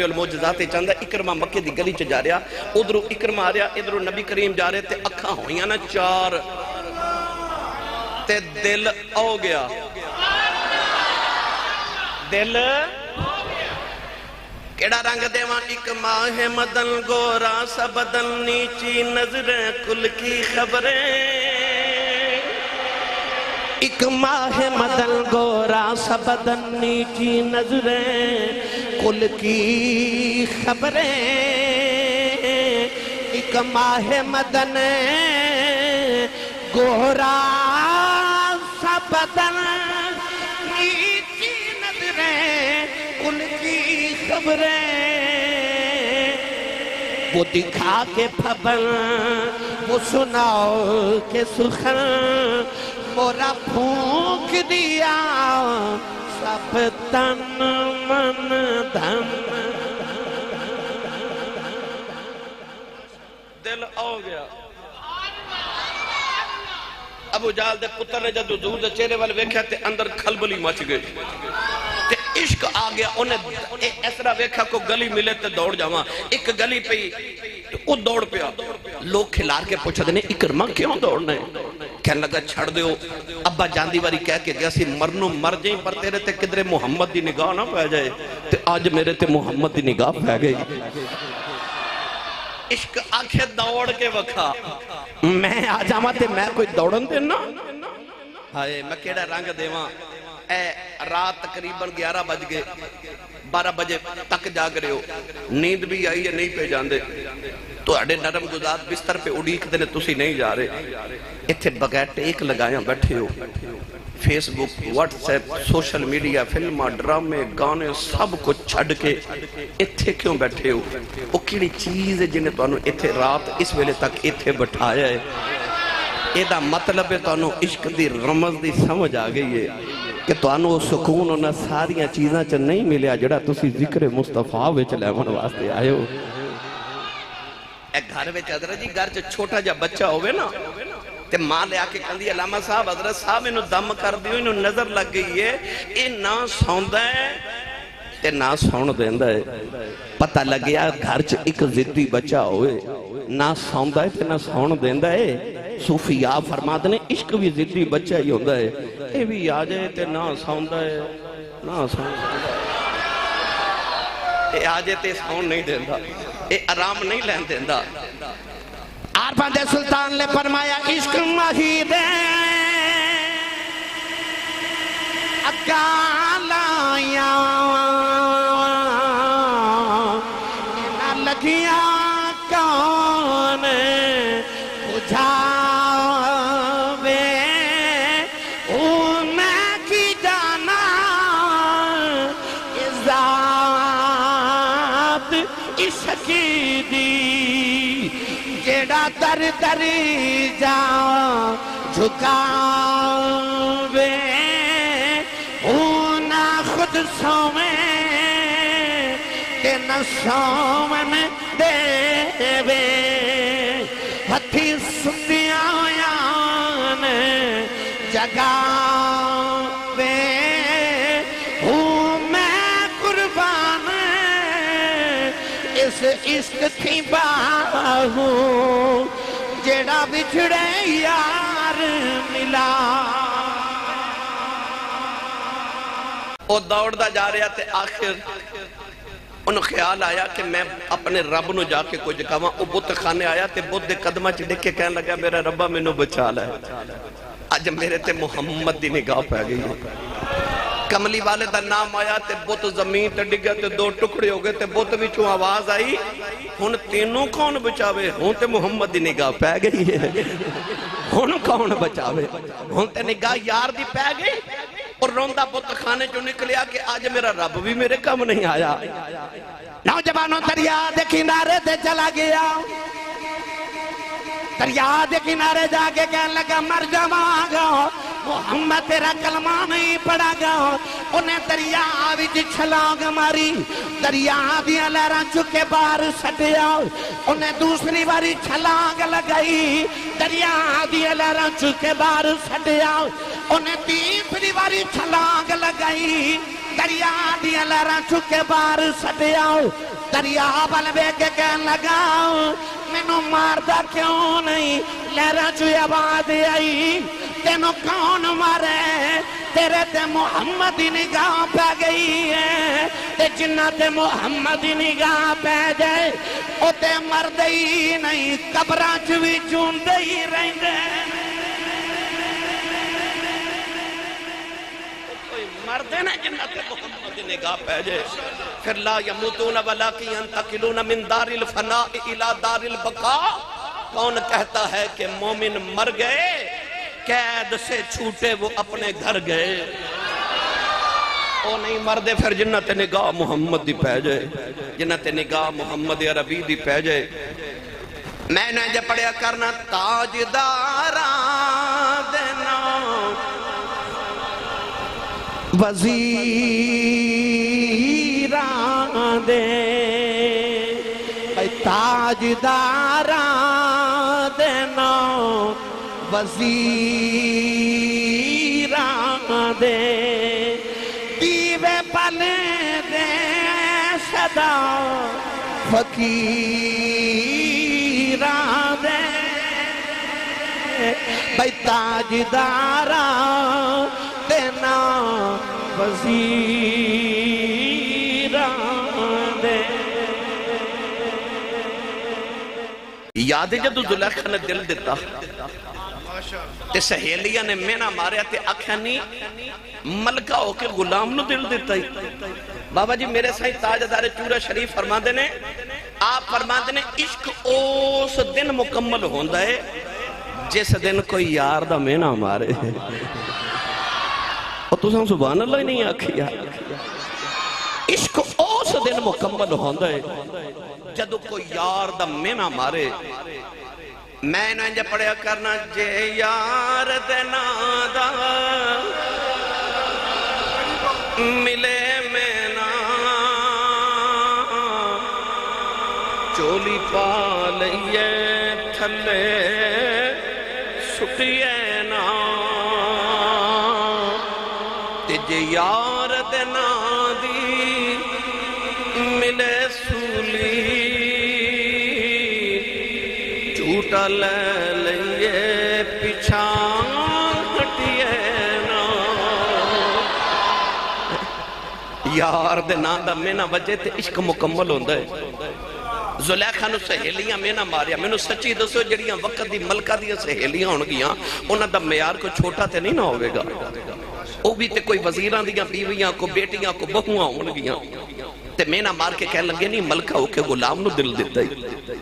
الموجزات چاندہ اکرمہ مکہ دی گلی چ جا رہا ادھروں اکرمہ آ رہا ادھروں نبی کریم جا رہے تے اکھاں ہوئیاں نا چار تے دل آ گیا دل کیڑا رنگ دیواں ایک ماہ مدن گورا سا بدن نیچی نظریں کل کی خبریں ایک ماہ مدن گورا سا بدن نیچی نظریں کل کی خبریں ایک ماہ مدن گورا سا بدن نیچی نظریں کل کی خبریں وہ دکھا کے پھبن وہ سناؤ کے سخن مورا پھونک دیا سب تن من دھن دل آ گیا ابو جہل دے پتر نے جدو حضور دے چہرے والے ویکھیا تے اندر کھلبلی مچ گئی تے عشق آ گیا انہیں اس طرح ویکھا کو گلی ملے تے دوڑ جاواں ایک گلی پہ وہ دوڑ پیا لوگ کھلار کے پوچھا دینے اکرمہ کیوں دوڑنے کہنے لگا چھڑ دیو ابا جاندی واری کہہ کے گیا سی مرنو مر جائیں پر تیرے تے کدرے محمد دی نگاہ نہ پہ جائے تے آج میرے تے محمد دی نگاہ پہ گئی عشق آنکھیں دوڑ کے وکھا میں آ جاما تے میں کوئی دوڑن دینا ہائے میں کیڑا رنگ دیواں اے رات تقریباً 11 بج گئے 12 بجے تک جاگ رہے ہو نیند بھی آئی ہے نہیں پہ جاندے تو اڑے نرم گزار بستر پہ اڑیک دینے تسی نہیں جا رہے اتھے بغیر ٹیک لگایاں بیٹھے ہو فیس بک واٹس ایپ سوشل میڈیا فلمہ ڈرامے گانے سب کچھ چھڑ کے اتھے کیوں بیٹھے ہو وہ کیڑی چیز ہے جنہیں تو انہوں اتھے رات اس ویلے تک اتھے بٹھایا ہے ایدہ مطلب ہے تو انہوں عشق دی رمز دی سمجھ آ گئی ہے کہ تو انہوں سکون انہوں ساریاں چیزاں چا نہیں ملیا جڑا تسی ذکر مصطفیٰ وچ لیمن واسطے آئے ہو ایک گھر میں چادر جی گھر چا چھوٹا جا بچہ ہوئے نا تے ماں لے آکے کہندی علامہ صاحب حضرت صاحب انہوں دم کر دیو انہوں نظر لگ گئی ہے اے نہ سوندہ ہے تے نہ سون دیندہ ہے پتہ لگیا گھر چا ایک ضدی بچہ ہوئے نہ سوندہ ہے تے نہ سون دیندہ ہے صوفیاء فرما دنے عشق بھی ضدی بچہ ہی ہوندہ ہے اے بھی آ جائے تے نہ سوندہ ہے نہ سوندہ اے آ جائے تے سون نہیں دیندہ اے آرام نہیں لین دیندہ عارفان سلطان نے فرمایا عشق مہید اکالایا نہ لگیا کون بجھاوے میں کی جانا ذات عشق دی جیڑا در در جاؤ جھکاوے نہ خود سویں کہ نہ سومن دے ہتھی سندیاں یان جگاوے میں قربان اس عشق تھی باہو جیڑا بچھڑے یار ملا وہ دوڑ دا جا رہا تھے آخر انہوں خیال آیا کہ میں اپنے رب نو جا کے کوئی جکاواں وہ بت خانے آیا تے بت دے قدمہ چ دیکھ کے کہنے لگا میرا ربا میں نو بچا لائے آج میرے تے محمد دی نگاہ پہ گئی کملی والے دا نام آیا تے بت زمین تے ڈگیا تے 2 ٹکڑے ہو گئے تے بت وچوں آواز آئی ہن تینوں کون بچاوے ہن تے محمد دی نگاہ پہ گئی ہے ہن کون بچاوے ہن تے نگاہ یار دی پہ گئی اور روندہ بت خانے جو نکلیا کہ آج میرا رب بھی میرے کم نہیں آیا نوجوانوں دریا دے کنارے دے چلا گیا دریا دے کنارے جا کے کہنے لگا مر جاواں گا محمد تیرا کلمہ نہیں پڑھا گا انہیں دریا وچ چھلانگ ماری دریا دیا لہراں چکے باہر سٹیا انہیں دوسری باری چھلانگ لگائی دریا دیا لہراں چکے باہر سٹیا انہیں تیسری باری چھلانگ لگائی دریا دیا لہراں چکے بار سٹیا دریا بل بے کے کہن لگا مینوں ماردا کیوں نہیں لہراں چ آواز آئی تینوں کون مارے تیرے تے محمد دی نگاہ پہ گئی ہے تے جنہ تے محمد دی نگاہ پہ جائے او تے مردے ہی نہیں قبراں چ وی جوندے ہی رہندے مردے نا جنہ تے محمد دی نگاہ پہ جائے پھر لا یموتون ولیکن ینتقلون من دار الفناء الى دار البقاء کون کہتا ہے کہ مومن مر گئے قید سے چھوٹے وہ اپنے گھر گئے او نہیں مردے پھر جنت نگاہ محمد دی پہ جائے جنت نگاہ محمد عربی دی پہ جائے میں نے جب پڑھیا کرنا تاجداران دینا وزیران دے تاجداران دینا وزیران دے دیوے پلے دے صدا فقیران دے بھائی تاجداران دینا وزیران دے یاد ہے جدو زلیخا نے دل دیتا تے سہیلیاں نے مینا ماریا تے آکھیا نہیں ملکہ ہو کے غلام نو دل دیتا ہی بابا جی میرے سائیں تاجدار چورہ شریف فرماندے نے آپ فرماندے نے عشق اس دن مکمل ہوندہ ہے جس دن کوئی یار دا مینا مارے اور تو سن سبحان اللہ ہی نہیں آکھیا عشق اس دن مکمل ہوندہ ہے جدو کوئی یار دا مینا مارے میں نے جب پڑھیا کرنا جے یار دینا دا ملے مینا چولی پا لئیے تھلے سٹیے نا تے جے یار دینا دی ملے سولی جھوٹا لے لئیے پیچھان ہٹیے نا یار دے نا دا میں نہ وجہ تے عشق مکمل ہوندہ ہے زلیخا نو سہیلیاں میں نہ ماریا میں نو سچی دسو جڑیاں وقت دی ملکہ دیا سہیلیاں ہونگیاں انہاں دا معیار کو چھوٹا تے نہیں نہ ہوئے گا او بھی تے کوئی وزیران دیاں بیویاں کو بیٹیاں کو بہواں ہونگیاں تے میں نہ مار کے کہہ لگے نہیں ملکہ ہو کے غلام نو دل دیتا ہی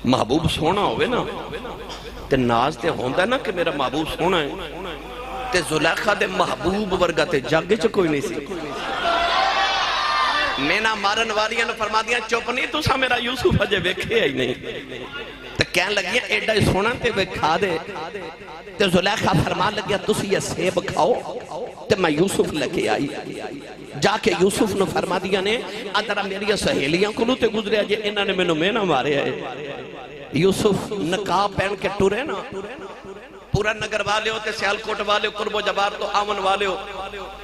محبوب سونا ہوئے نا تے ناز تے ہوندہ نا کہ میرا محبوب سونا ہے تے زلیخا دے محبوب ورگا تے جاگے چا کوئی نہیں سی میں نہ مارن والیاں نے فرما دیا چوپ نہیں تو سا میرا یوسف اجے ویکھے ہی نہیں تے کہن لگیا ایڈا سونا تے وہ کھا دے تے زلیخا فرما لگیا تسی یہ سیب کھاؤ تے میں یوسف لکے آئی جا کے یوسف نے فرما دیا نے ادرہ میری سہیلیاں کو تے گزرے جے انہوں نے میں نہ مارے آئے یوسف نقاب پہن کے ٹورے نا پورا نگر والے ہو تے سیالکوٹ والے ہو قرب و جبار تو آمن والے ہو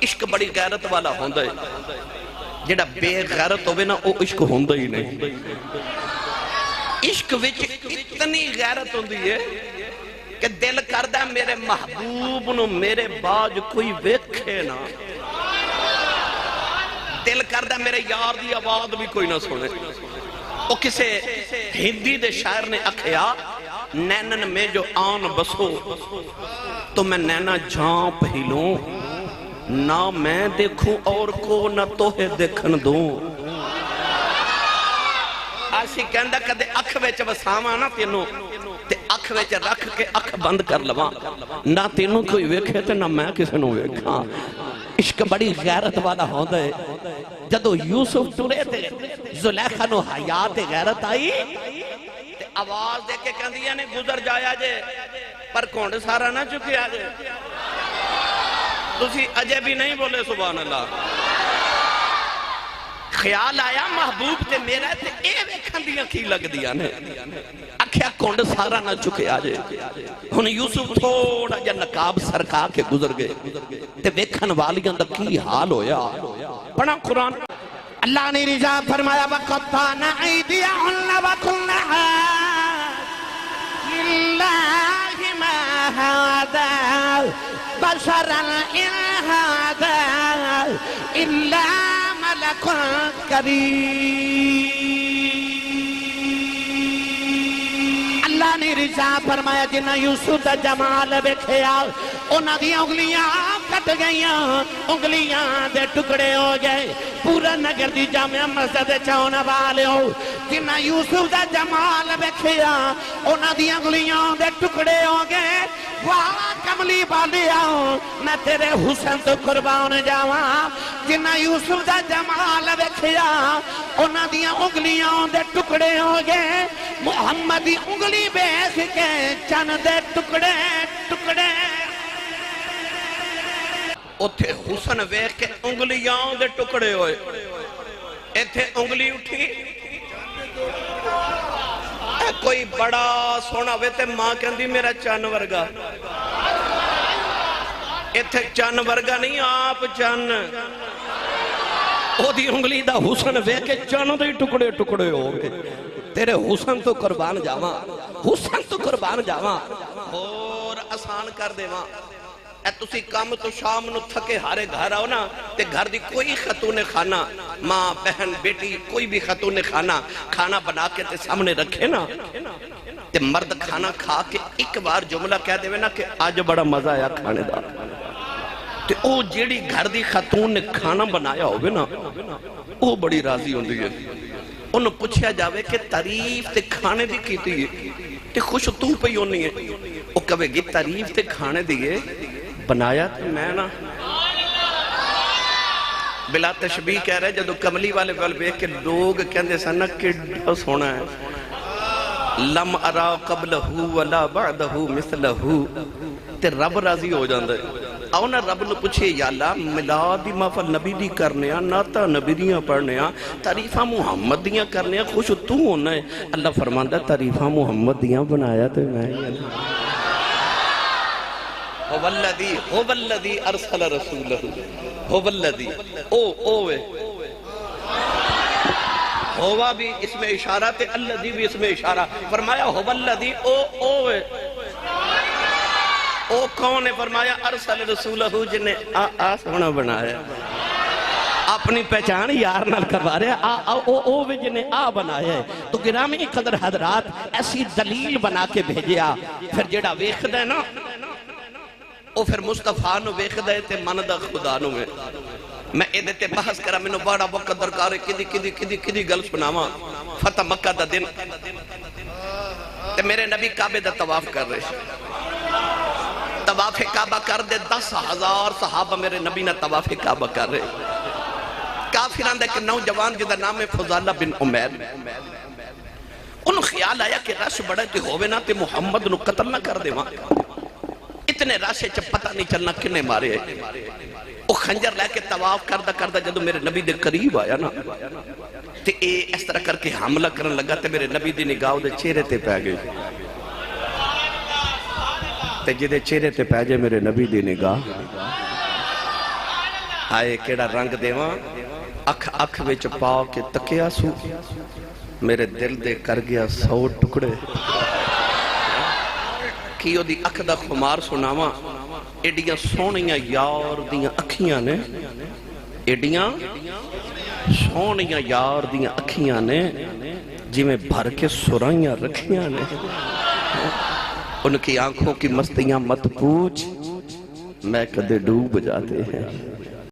عشق بڑی غیرت والا ہوندہ ہے جڑا بے غیرت ہوئے نا وہ عشق ہوندہ ہی نہیں عشق وچ اتنی غیرت ہوندی ہے کہ دل کردہ میرے محبوب نو میرے باج کوئی ویکھے نا دل کردہ میرے یار دی آواز بھی کوئی نہ سنے وہ کسے ہندی دے شاعر نے اکھیا نینن میں جو آن بسو تو میں نینا جھانپ ہی لوں نہ میں دیکھوں اور کو نہ توہے دیکھن دوں آسی کہندہ کدے اکھ ویچ وساواں نہ تینوں تے اکھ ویچ رکھ کے اکھ بند کر لواں نہ تینوں کوئی ویکھے تے نہ میں کسے نو ویکھاں عشق بڑی غیرت والا ہوندہ ہے جدو یوسف ٹورے تے زلیخا نو حیات غیرت آئی تے آواز دے کے کہندیاں نے گزر جایا جے پر کونڈ سارا نہ چکے آجے تسی اجے بھی نہیں بولے سبحان اللہ خیال آیا محبوب تے میرا تے اے ویکھن دیاں کی لگ دیاں نے اکھیا کونڈ سارا نہ چکے آجے ہن یوسف تھوڑا جا نقاب سرکا کے گزر گئے تے ویکھن والیاں دا کی حال ہویا پڑھا قرآن. اللہ نے رضا فرمایا وَقَطَّعْنَ أَيْدِيَهُنَّ وَقُلْنَ لِلَّهِ مَا هَذَا بَشَرًا إِنْ هَذَا إِلَّا مَلَكٌ كَرِيمٌ. اللہ نے رضا فرمایا جنہ یوسف دا جمال ویکھیا انہاں دی انگلیاں کٹ گئیاں, انگلیاں دے ٹکڑے ہو گئے. پورا نگر دی جامعہ مسجد چاؤن والے ہو جنہ یوسف دا جمال ویکھیا انہاں دی انگلیاں دے ٹکڑے ہو گئے. واہ کملی والیا میں تیرے حسن تو قربان جاواں. جنہ یوسف دا جمال ویکھیا انہاں دی انگلیاں دے ٹکڑے ہو گئے. محمد دی انگلی بیس کے چن دے ٹکڑے ٹکڑے. اتھے حسن ویکھ کے انگلیاں دے ٹکڑے ہوئے, ایتھے انگلی اٹھی. کوئی بڑا سونا ہوئے تے ماں کہندی میرا چن ورگا. ایتھے چن ورگا نہیں, آپ چن. او دی انگلی دا حسن ویکھ کے چن دے ٹکڑے ٹکڑے ہو گئے. تیرے حسن تو قربان جاواں, حسن تو قربان جاواں. اور آسان کر دیواں. اے تسی کام تو شام نو تھکے ہارے گھر آؤ نا تے گھر دی کوئی خاتون خانہ, ماں بہن بیٹی کوئی بھی خاتون خانہ کھانا بنا کے تے سامنے رکھے نا تے مرد کھانا کھا کے ایک بار جملہ کہہ دے نا کہ آج بڑا مزہ آیا کھانے دا. تے او جیڑی گھر دی خاتون نے کھانا بنایا ہوگے نا او بڑی راضی ہوندی ہے. انہوں پوچھیا جاوے کہ تعریف تے کھانے دی کیتی ہے تے خوش تو پہ ہونی ہے. او کہے گی تعریف تے کھانے دیئے بنایا تے میں نا. بلا تشبیہ کہہ رہے جدو کملی والے بے کہ لوگ کہندے سنہ کڈا سونا ہے. لم ارا قبلہو ولا بعدہو مثلہو. تے رب راضی ہو جاندے. آؤ نا رب نے پوچھے یا اللہ ملادی محفل نبی دی کرنے ہیں, ناتا نبی دیاں پڑھنے ہیں, تعریفہ محمد دیاں کرنے ہیں, خوش تو ہونا ہے. اللہ فرماندہ تعریفہ محمد دیاں بنایا تے میں ہی هو الذی ارسل رسولہ. هو الذی اوے ہوا بھی اس میں اشارہ تے الذی بھی اس میں اشارہ. فرمایا هو الذی اوے او کون ہے؟ فرمایا ارسل رسولہ جنہیں آسونا بنایا. اپنی پہچان یار نال کروا رہے او جنہیں بنایا ہے. تو گرامی قدر حضرات ایسی دلیل بنا کے بھیجیا. پھر جڑا ویخ دے نا او پھر مصطفیٰ نو ویخ دے تے مندہ خدا نو میں. میں ایدے تے بحث کرا میں نو بڑا وقت درکار ہے کدی گل سناواں. فتح مکہ دا دن تے میرے نبی کعبے دا طواف کر رہے. طواف کعبہ کر دے 10,000 صحابہ میرے نبی نے طواف کعبہ کر رہے. کافران دے کہ نوجوان جدہ نام ہے فضالہ بن عمیر. انہوں خیال آیا کہ رش بڑے تے ہوئے نا تے محمد نو قتل نہ کر دے وہاں. اتنے راشے چھ پتہ نہیں چلنا کنے مارے ہیں. وہ خنجر لے کے طواف کردہ جدو میرے نبی دے قریب آیا نا تے اے اس طرح کر کے حملہ کرن لگا تے میرے نبی دی نگاہ دے چہرے تے پہ گئی. تے جدے چہرے تے پہ جائے میرے نبی دی نگاہ آئے کیڑا رنگ دیواں. اکھ وچ پاؤ کے تکیا سو میرے دل دے کر گیا 100 ٹکڑے. کیوں دی اکھ دا خمار سناواں. ایڈیاں سونیاں یار دیاں اکھیاں نے, ایڈیاں سونیاں یار دیاں اکھیاں نے جی میں بھر کے سرائیاں رکھیاں نے. ان کی آنکھوں کی مستیاں مت پوچھ میں کدے ڈوب جاتے ہیں.